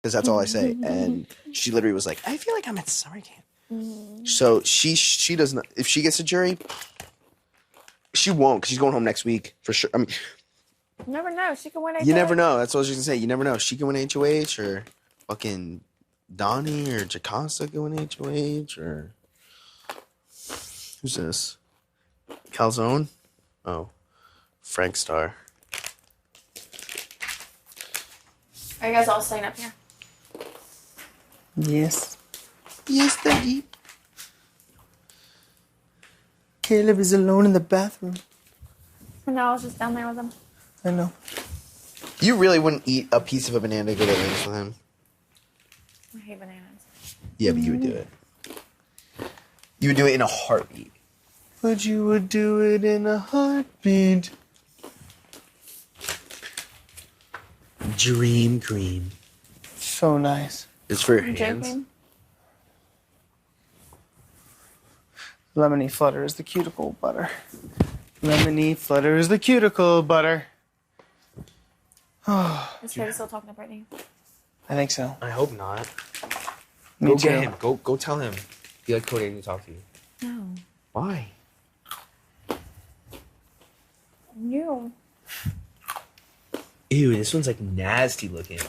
because that's all I say. And she literally was like, I feel like I'm at summer camp. So she doesn't. If she gets a jury, she won't, because she's going home next week for sure. I mean, you never know. She can win HOH. you never know. That's what I was just gonna say. You never know. She can win HOH, or fucking Donnie or Jacasta can win HOH, or who's this? Calzone? Oh, Frank Star. Are you guys all staying up here? Yes. Yes, Daddy. Caleb is alone in the bathroom. No, I was just down there with him. I know. You really wouldn't eat a piece of a banana to go to wings with him? I hate bananas. Yeah, but you would do it. You would do it in a heartbeat. But you would do it in a heartbeat. Dream cream. So nice. It's for your hands. Cream? Lemony flutters the cuticle butter. Lemony flutters the cuticle butter. Is Cody still talking to Brittany? I think so. I hope not. Me Go too. get him. Go tell him. Be like, Cody, I need to talk to you. No. Why? You. Ew, this one's like nasty looking.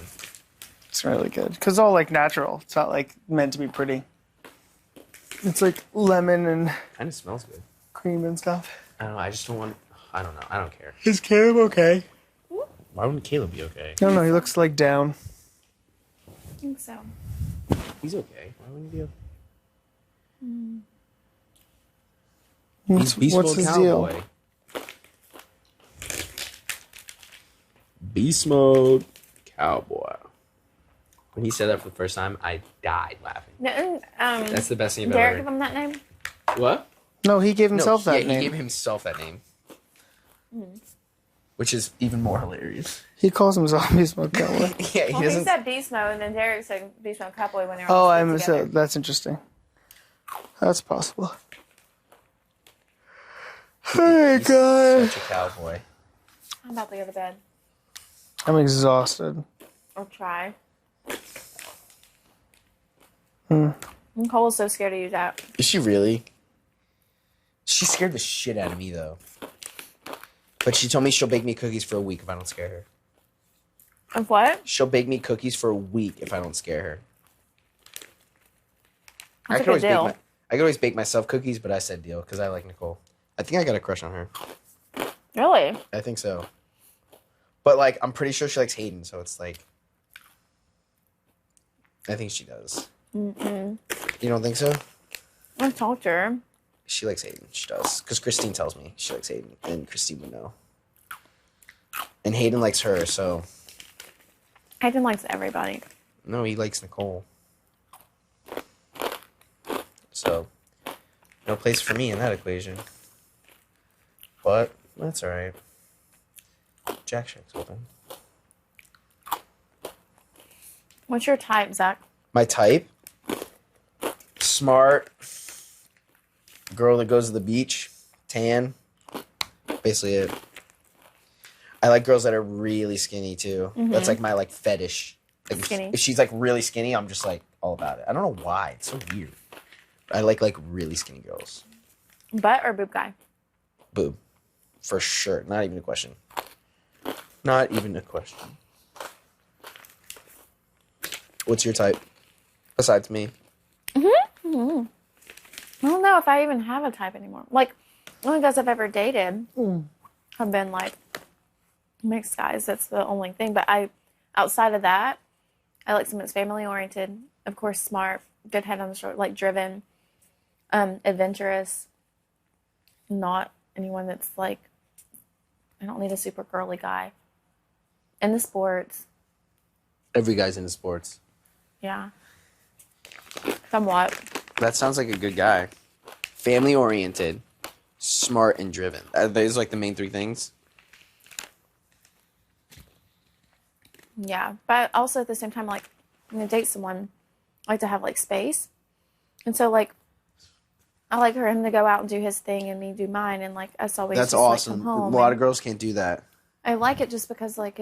It's really good. Because it's all like natural. It's not like meant to be pretty. It's like lemon and Kind of smells good. cream and stuff. I don't know. I just don't want. I don't know. I don't care. Is Caleb okay? Why wouldn't Caleb be okay? I don't know. He looks like down. I think so. He's okay. Why wouldn't he be okay? What's, He's Beast what's Mode his Cowboy. deal? Beast Mode Cowboy. When he said that for the first time, I died laughing. Didn't That's the best thing I've Derek ever give heard. him that name? What? No, he gave himself that He name. gave himself that name. Which is even more hilarious. He calls himself Beast Mode Cowboy. Yeah, he Well, he doesn't. said Beast Mode, and then Derek said Beast Mode Cowboy when they were Oh, all I'm together. so that's interesting. That's possible. Oh my He's god. such a cowboy. I'm about to go to bed. I'm exhausted. Or try. Nicole was so scared to use that. Is she really? She scared the shit out of me, though. But she told me she'll bake me cookies for a week if I don't scare her. Of what? She'll bake me cookies for a week if I don't scare her. That's a good deal. I could always bake myself cookies, but I said deal because I like Nicole. I think I got a crush on her. Really? I think so. But, like, I'm pretty sure she likes Hayden, so it's like... I think she does. You don't think so? I talked to her. She likes Hayden. She does. Because Christine tells me she likes Hayden, and Christine would know. And Hayden likes her, so... Hayden likes everybody. No, he likes Nicole. So, no place for me in that equation. But, that's alright. Jack Shack's open. What's your type, Zach? My type? Smart. Girl that goes to the beach. Tan. Basically it. I like girls that are really skinny, too. That's like my, like, fetish. Like, Skinny. if she's, like, really skinny, I'm just, like, all about it. I don't know why. It's so weird. I like, really skinny girls. Butt or boob guy? Boob. For sure. Not even a question. Not even a question. What's your type? Besides me. I don't know if I even have a type anymore. Like, the only guys I've ever dated have been, like, mixed guys. That's the only thing. But outside of that, I like someone that's family-oriented. Of course, smart, good head on the shoulder, like, driven, adventurous. Not anyone that's, like, I don't need a super girly guy. In the sports. Every guy's into sports. Yeah. Somewhat. That sounds like a good guy. Family-oriented, smart, and driven. Those are, like, the main three things. Yeah. But also at the same time, like, I'm going to date someone, I like to have, like, space. And so, like, I like for him to go out and do his thing and me do mine. And, like, us always That's just, awesome. like, come home. A lot of girls can't do that. I like it just because, like,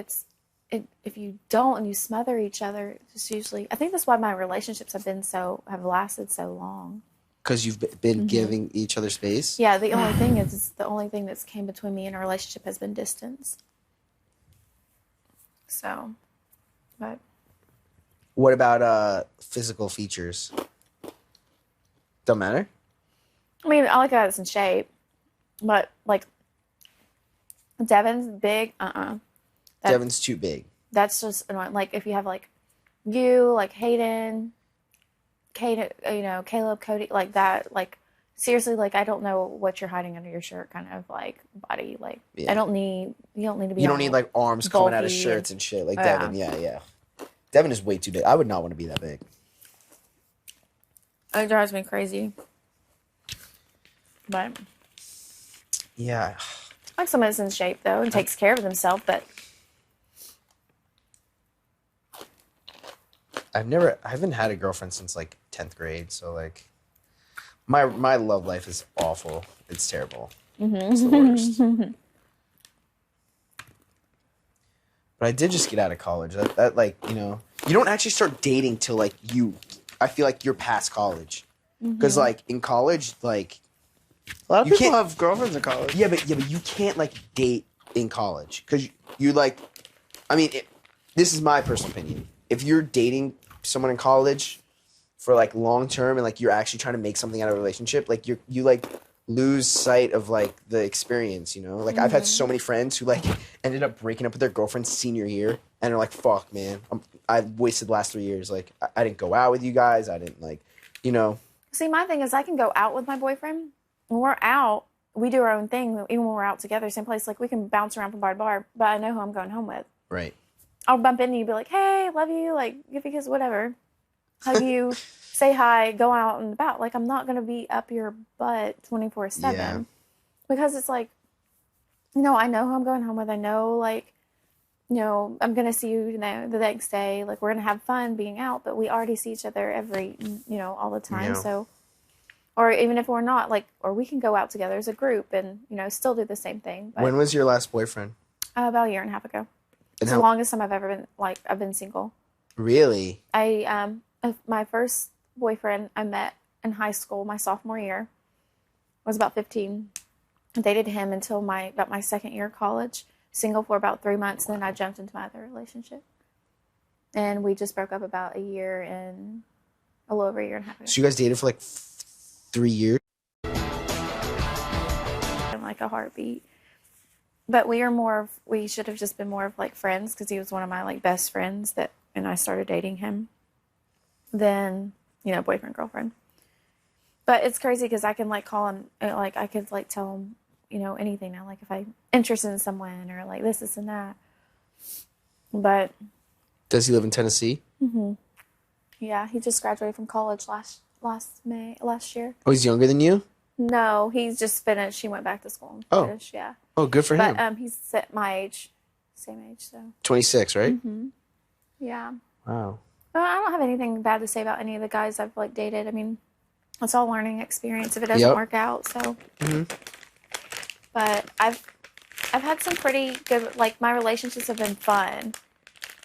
if you don't and you smother each other, it's usually, I think that's why my relationships have lasted so long. Because you've been giving each other space? Yeah, the only thing is the only thing that's came between me and a relationship has been distance. So, but. What about physical features? Don't matter? I mean, I like a guy that's in shape, but like Devin's big. Devin's too big. That's just annoying. Like if you have like you, like Hayden, Kate, Caleb, Cody, like that. Like seriously, like I don't know what you're hiding under your shirt, kind of like body. Like you don't need to be. You don't need like arms coming out of shirts and shit like Devin. Yeah. Devin is way too big. I would not want to be that big. It drives me crazy. But yeah, like someone that's in shape though and takes care of themselves. But I haven't had a girlfriend since like 10th grade. So like, my love life is awful. It's terrible. It's the worst. But I did just get out of college. That like, you don't actually start dating till like I feel like you're past college. Because like in college, like a lot of people have girlfriends in college. Yeah, but you can't like date in college because you like. I mean, this is my personal opinion. If you're dating someone in college for like long term and like you're actually trying to make something out of a relationship, like you like lose sight of like the experience. Like I've had so many friends who like ended up breaking up with their girlfriends senior year and they're like, "Fuck, man, I wasted the last 3 years. Like I didn't go out with you guys. I didn't like, See, my thing is I can go out with my boyfriend. When we're out, we do our own thing. Even when we're out together, same place, like we can bounce around from bar to bar, but I know who I'm going home with. Right. I'll bump into you, be like, "Hey, love you," like give you a kiss, whatever. Hug you, say hi, go out and about. Like I'm not gonna be up your butt 24/7 because it's like, I know who I'm going home with. I know, like, I'm gonna see you, the next day. Like we're gonna have fun being out, but we already see each other every, all the time. Yeah. So. Or even if we're not, like, or we can go out together as a group and, still do the same thing. But, when was your last boyfriend? About a year and a half ago. It's the longest time I've ever been, like, I've been single. Really? My first boyfriend I met in high school, my sophomore year, I was about 15. I dated him until about my second year of college, single for about 3 months, and then I jumped into my other relationship. And we just broke up about a little over a year and a half ago. So you guys dated for like 3 years? In like a heartbeat. But we should have just been more of like friends because he was one of my like best friends and I started dating him. Then, boyfriend, girlfriend. But it's crazy because I can like call him, like I could like tell him, anything now. Like if I'm interested in someone or like this and that. But. Does he live in Tennessee? Mm-hmm. Yeah, he just graduated from college last year. Oh, he's younger than you? No, he's just finished. He went back to school. Finished, yeah. Oh, good for him. But he's my age, same age, so. 26, right? Mm-hmm. Yeah. Wow. Well, I don't have anything bad to say about any of the guys I've like dated. I mean, it's all learning experience if it doesn't work out. So. Mm-hmm. But I've had some pretty good, like my relationships have been fun.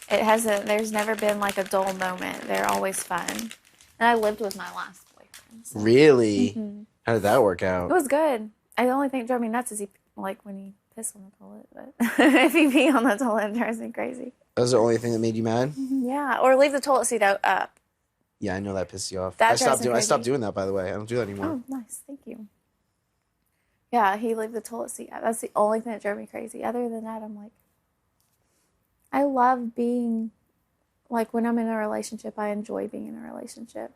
There's never been like a dull moment. They're always fun. And I lived with my last boyfriend. So. Really? Mm-hmm. How did that work out? It was good. The only thing that drove me nuts is when he pissed on the toilet. But if he pee on the toilet, it drives me crazy. That was the only thing that made you mad? Yeah. Or leave the toilet seat up. Yeah, I know that pissed you off. I stopped doing that, by the way. I don't do that anymore. Oh, nice. Thank you. Yeah, he left the toilet seat up. That's the only thing that drove me crazy. Other than that, I'm like, I love being, like, when I'm in a relationship, I enjoy being in a relationship.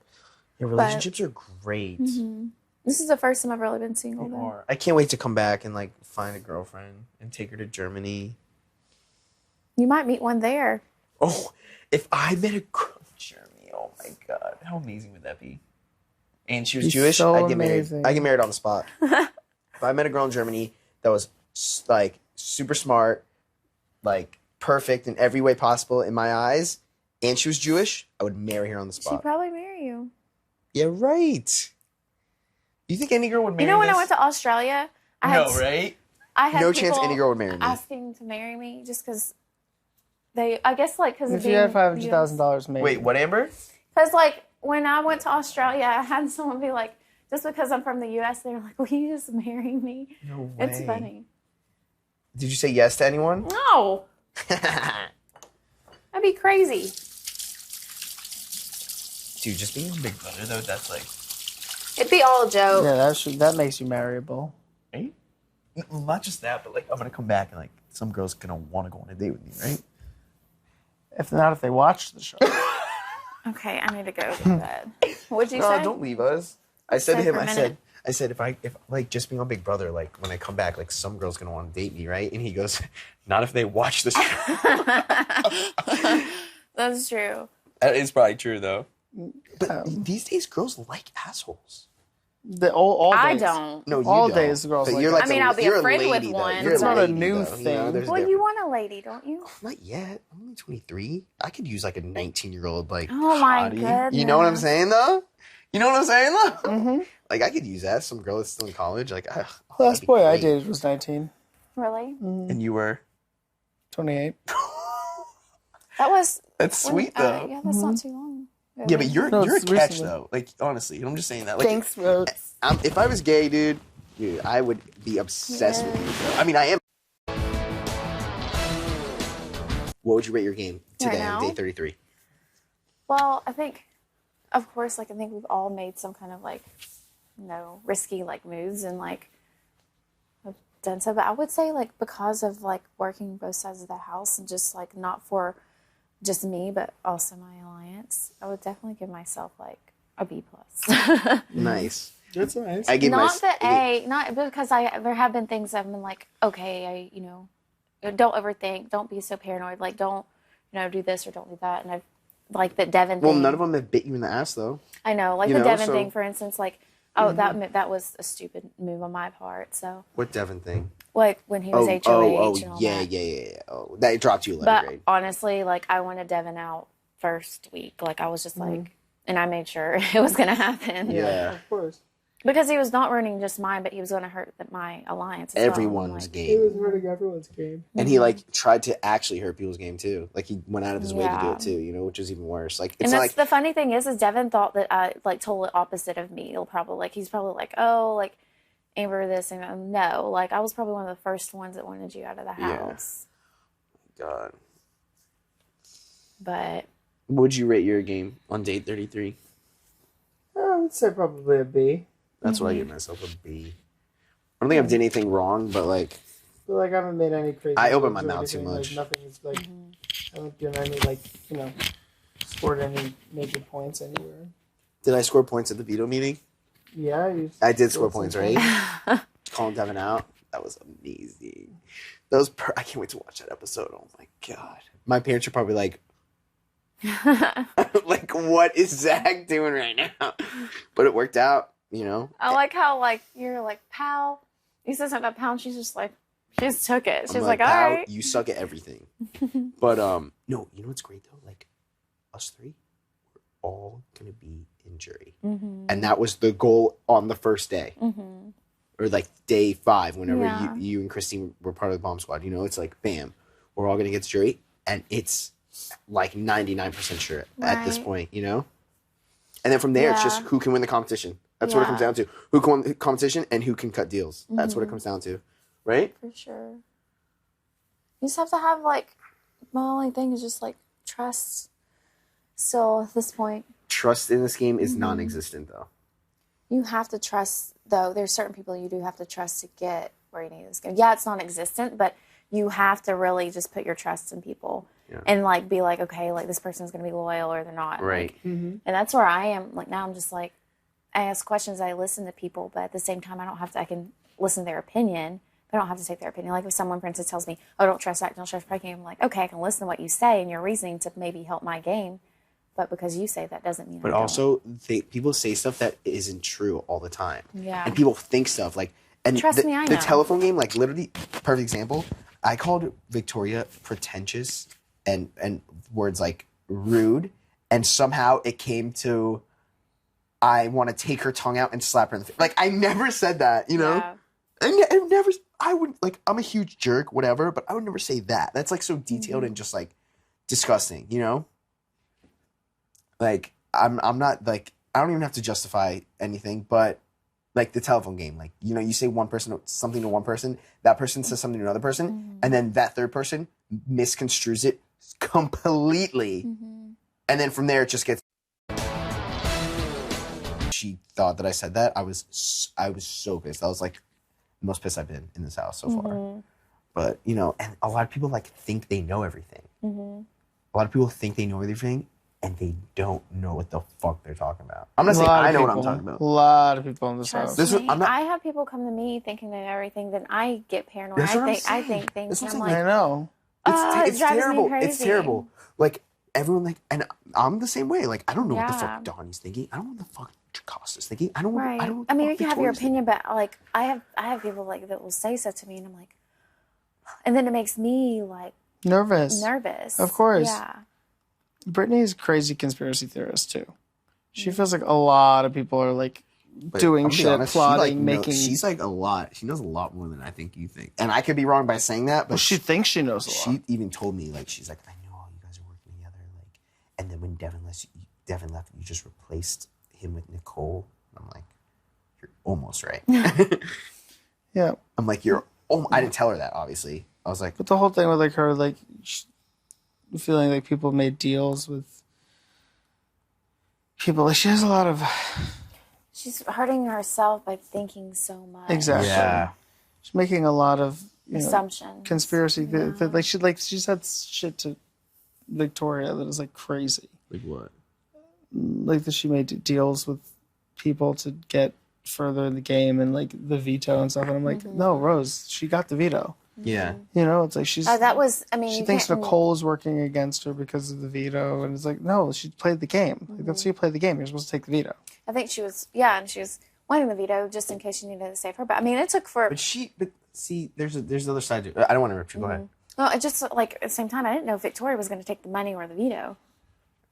Yeah, relationships are great. Mm-hmm. This is the first time I've really been single. They are. I can't wait to come back and, like, find a girlfriend and take her to Germany. You might meet one there. Oh, if I met a girl in Germany, oh my God. How amazing would that be? And she was Jewish, so I'd get married. amazing. I'd get married on the spot. If I met a girl in Germany that was, like, super smart, like, perfect in every way possible in my eyes, and she was Jewish, I would marry her on the spot. She'd probably marry you. Yeah, right. You think any girl would marry when I went to Australia, right? I had no chance people any girl would marry me. asking to marry me just because I guess like because If you had $500,000, maybe. Wait, what, Amber? Because like when I went to Australia, I had someone be like, just because I'm from the U.S., they're like, will you just marry me? No way. It's funny. Did you say yes to anyone? No. That'd be crazy. Dude, just being a Big Brother, though, that's like... It'd be all a joke. Yeah, that makes you marryable. Right? Not just that, but like, I'm going to come back and like, some girl's going to want to go on a date with me, right? If they watch the show. Okay, I need to go to bed. What'd you No, say? don't leave us. I said to him, for a minute. I said, if like just being on Big Brother, like when I come back, like some girl's gonna want to date me, right? And he goes, not if they watch the show. That's true. That is probably true though. But these days, girls like assholes. All days. I don't. No, you All don't. days, girls But like you're that. like I mean, I'll be you're a friend with lady, though. one. You're It's not a lady, new though. You thing. know, there's Well, different- you want a lady, don't you? Not yet. I'm only 23. I could use like a 19-year-old like Oh my hottie. You know what I'm goodness. saying though? You know what I'm saying though? Mm-hmm. Like I could use that. Some girl that's still in college. Like Last boy I dated was 19. Really? And you were 28. That was. That's sweet though. Yeah, that's not too long. Yeah, but you're No, a it's catch recently. though. Like honestly, I'm just saying that. Like, Thanks, Rose. if I was gay, dude, I would be obsessed with you. So, I mean, I am. What would you rate your game today on now? day 33? Well, I think, of course, like I think we've all made some kind of like, risky like moves and like have done so. But I would say like because of like working both sides of the house and just like not for just me but also my alliance, I would definitely give myself like a B+. Nice. That's nice. I give Not the A, not because there have been things I've been like, okay, don't overthink, don't be so paranoid, like don't, do this or don't do that. And I've like the Devin Well, thing. none of them have bit you in the ass though. I know, like You the know, Devin so- thing, for instance, like, oh, that was a stupid move on my part. So, What Devin thing? like when he was HOH and all yeah, that. yeah. Oh, that dropped you 11th But grade. honestly, like I wanted Devin out first week. Like I was just like, and I made sure it was going to happen. Yeah. Of course. Because he was not ruining just mine, but he was going to hurt my alliance. As Everyone's well. It game. was hurting everyone's game. And he like tried to actually hurt people's game too. Like he went out of his way to do Yeah. it too, which is even worse. Like And it's that's not like the funny thing is Devin thought that I like total opposite of me. He's probably like, oh, like Amber this and no, like I was probably one of the first ones that wanted you out of the house. God. But What would you rate your game on date 33? I would say probably a B. That's what I give myself, a B. I don't think I've done anything wrong, but like But like I haven't made any crazy. I open my moves or mouth too anything, much. Like, nothing is like I haven't done any like scored any major points anywhere. did I score points at the veto meeting? Yeah, I did score scored points, some right? Calling Devin out. That was amazing. I can't wait to watch that episode. Oh my god. My parents are probably like, like, what is Zach doing right now? But it worked out, I like how like you're like, pal. You said something about pal and she's just like, she just took it. She's I'm like, all "Pal, right. you suck at everything." But no, you know what's great though? Like us three, we're all gonna be in jury, and that was the goal on the first day, or like day 5, whenever Yeah. you and Christine were part of the bomb squad. It's like, bam, we're all gonna get to jury, and it's like 99% sure at this Right. point, And then from there, it's just Yeah. who can win the competition. That's what it comes Yeah. down to. Who can win the competition and who can cut deals. That's what it comes down to, right? For sure. You just have to have like, my only thing is just like trust still at this point. Trust in this game is non-existent, though. You have to trust, though. There's certain people you do have to trust to get where you need this game. Yeah, it's non-existent, but you have to really just put your trust in people and like be like, okay, like this person's going to be loyal or they're not. Right. Like, and that's where I am. Like now I'm just like, I ask questions, I listen to people, but at the same time, I can listen to their opinion, but I don't have to take their opinion. Like if someone, for instance, tells me, oh, don't trust that, don't trust Frankie, I'm like, okay, I can listen to what you say and your reasoning to maybe help my game. But because you say that doesn't mean But I don't. also, people say stuff that isn't true all the time. Yeah. And people think stuff like, and Trust me, I the know. telephone game, like literally, perfect example. I called Victoria pretentious and words like rude, and somehow it came to, I want to take her tongue out and slap her in the face. Like I never said that, Yeah. And I never, I would like, I'm a huge jerk, whatever, but I would never say that. That's like so detailed and just like disgusting, you know? Like, I'm not, like, I don't even have to justify anything, but, like, the telephone game. Like, you know, you say something to one person, that person says something to another person, and then that third person misconstrues it completely. And then from there, it just gets... She thought that I said that. I was so pissed. I was, like, the most pissed I've been in this house so far. But, you know, and a lot of people, like, think they know everything. A lot of people think they know everything, and they don't know what the fuck they're talking about. I'm not saying I know what I'm talking about. A lot of people in this house. Trust me, I have people come to me thinking they know everything, then I get paranoid. I think things, and I'm like, I know. It's drives me terrible. crazy. It's terrible. Like, everyone, like, and I'm the same way. Like, I don't know what the fuck Donnie's thinking. I don't know what the fuck Jacosta's thinking. I don't know. Right. I don't know I mean, you can have your Victoria's opinion, but like, I have people like that will say so to me, and I'm like, and then it makes me like nervous. Of course. Yeah. Brittany's a crazy conspiracy theorist too. She feels like a lot of people are like doing shit, honest, plotting, making. She's like a lot. She knows a lot more than I think you think. And I could be wrong by saying that, but she thinks she knows a lot. She even told me, like, she's like, I know all you guys are working together, like, and then when Devin left, you just replaced him with Nicole. I'm like, you're almost right. Yeah. I'm like, I didn't tell her that, obviously. I was like, but the whole thing with like her, like, feeling like people made deals with people. Like, she has a lot of. She's hurting herself by thinking so much. Exactly. Yeah. She's making a lot of assumptions, conspiracy. That she said shit to Victoria that is like crazy. Like what? Like that she made deals with people to get further in the game and like the veto and stuff. And I'm like, no, Rose, she got the veto. Yeah. You know, it's like she's. That was. I mean, she thinks Nicole is working against her because of the veto, and it's like, no, she played the game. Like, that's how you play the game. You're supposed to take the veto. I think she was. Yeah, and she was wanting the veto just in case she needed to save her. But I mean, it took for. But see, there's the other side to it. I don't want to interrupt you. Go ahead. Well, it just like at the same time, I didn't know Victoria was going to take the money or the veto.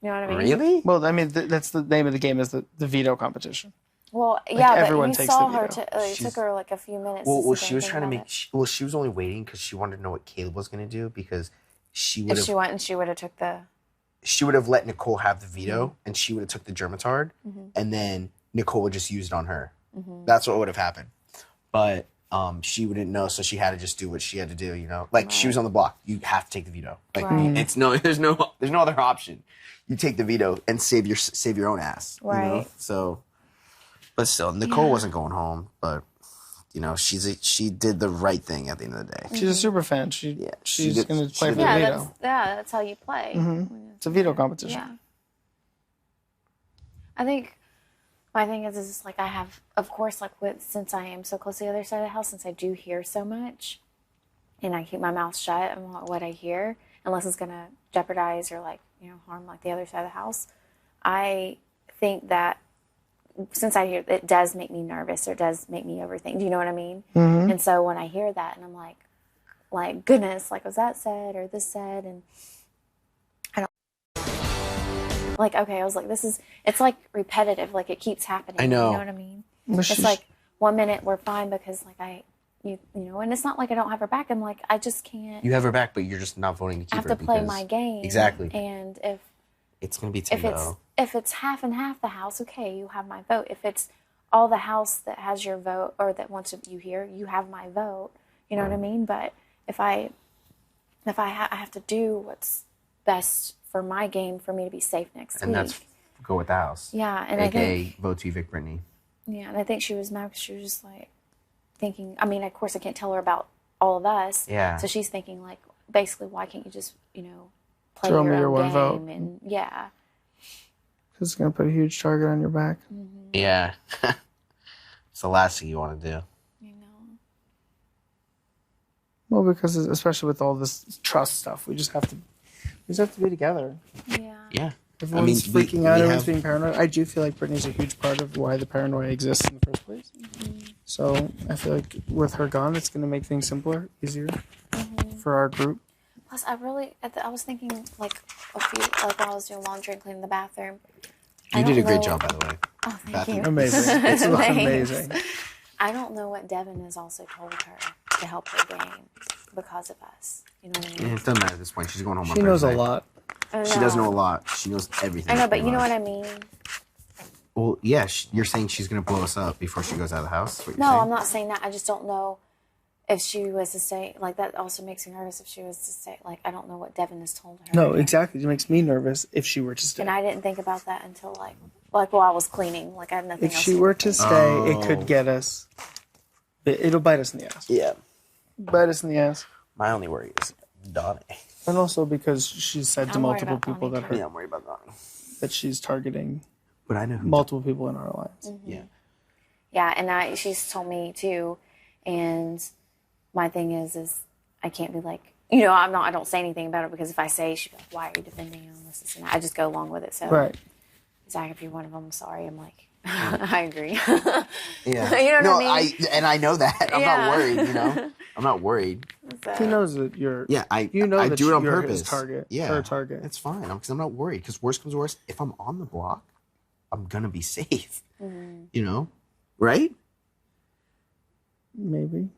You know what I mean? Really? Well, I mean, that's the name of the game is the veto competition. Well, yeah, like, but everyone you takes saw the her. veto. It took her like a few minutes. Well, she was trying to make. She was only waiting because she wanted to know what Caleb was going to do because she would have. If she went and she would have took the. She would have let Nicole have the veto, and she would have took the Germitard, and then Nicole would just use it on her. That's what would have happened. But she wouldn't know, so she had to just do what she had to do. You know, like she was on the block. You have to take the veto. Like it's there's no other option. You take the veto and save your own ass. Right. You know? So. But still, Nicole wasn't going home. But you know, she did the right thing at the end of the day. She's a super fan. She's going to play for the veto. That's how you play. It's a veto competition. Yeah. I think my thing is like I have, of course, like since I am so close to the other side of the house, since I do hear so much, and I keep my mouth shut on what I hear, unless it's going to jeopardize or like harm like the other side of the house. I think that. Since I hear it does make me nervous or it does make me overthink. Do you know what I mean? And so when I hear that and I'm like goodness, like was that said or this said, and I don't like okay. I was like, it's like repetitive, like it keeps happening. I know. You know what I mean? It's like 1 minute we're fine because like you know, and it's not like I don't have her back. I'm like I just can't. You have her back, but you're just not voting to keep her. I have to play my game exactly. And if it's gonna be 10-0. If it's half and half the house, okay, you have my vote. If it's all the house that has your vote or that wants you here, you have my vote. You know what I mean? But if I have to do what's best for my game for me to be safe next week. And that's go with the house. Yeah, and AKA I think vote to evict Brittany. Yeah, and I think she was mad because she was just like thinking. I mean, of course, I can't tell her about all of us. Yeah. So she's thinking like, basically, why can't you just play throw your me own your one game vote? And yeah. It's going to put a huge target on your back. Yeah. It's the last thing you want to do. You know. Well, because especially with all this trust stuff, we just have to be together. Yeah. Yeah. Everyone's freaking out. Everyone's being paranoid. I do feel like Brittany's a huge part of why the paranoia exists in the first place. So I feel like with her gone, it's going to make things simpler, easier for our group. Plus, I was thinking like while I was doing laundry and cleaning the bathroom. You did a great job, by the way. Oh, thank you. Amazing. It's amazing. I don't know what Devin has also told her to help her game because of us. You know what I mean? It doesn't matter at this point. She's going home on She knows Thursday. a lot. She does know a lot. She knows everything. I know, but you know what I mean? Well, yeah, you're saying she's going to blow us up before she goes out of the house? No, I'm not saying that. I just don't know if she was to say, like, that also makes me nervous if she was to say, like, I don't know what Devin has told her. No, exactly. It makes me nervous if she were to stay. And I didn't think about that until, like while I was cleaning. Like, I have nothing else. If she were to stay, it could get us. It'll bite us in the ass. Yeah. Bite us in the ass. My only worry is Donnie. And also because she said to multiple people that I'm worried about Donnie. That she's targeting but I know who multiple people in our alliance. Mm-hmm. Yeah. Yeah, and she's told me too, and my thing is I can't be like, I don't say anything about it because if I say, she'd be like, why are you defending on this and that? I just go along with it. So, right. Zach, if you're one of them, I'm sorry. I'm like, I agree. Yeah. You know what I mean? I know that. I'm not worried, I'm not worried. So, he knows that you're... Yeah, I do it on purpose. Target. Yeah. Her target. It's fine, because I'm not worried. Because worst comes to worst, if I'm on the block, I'm going to be safe. Mm-hmm. Right? Maybe.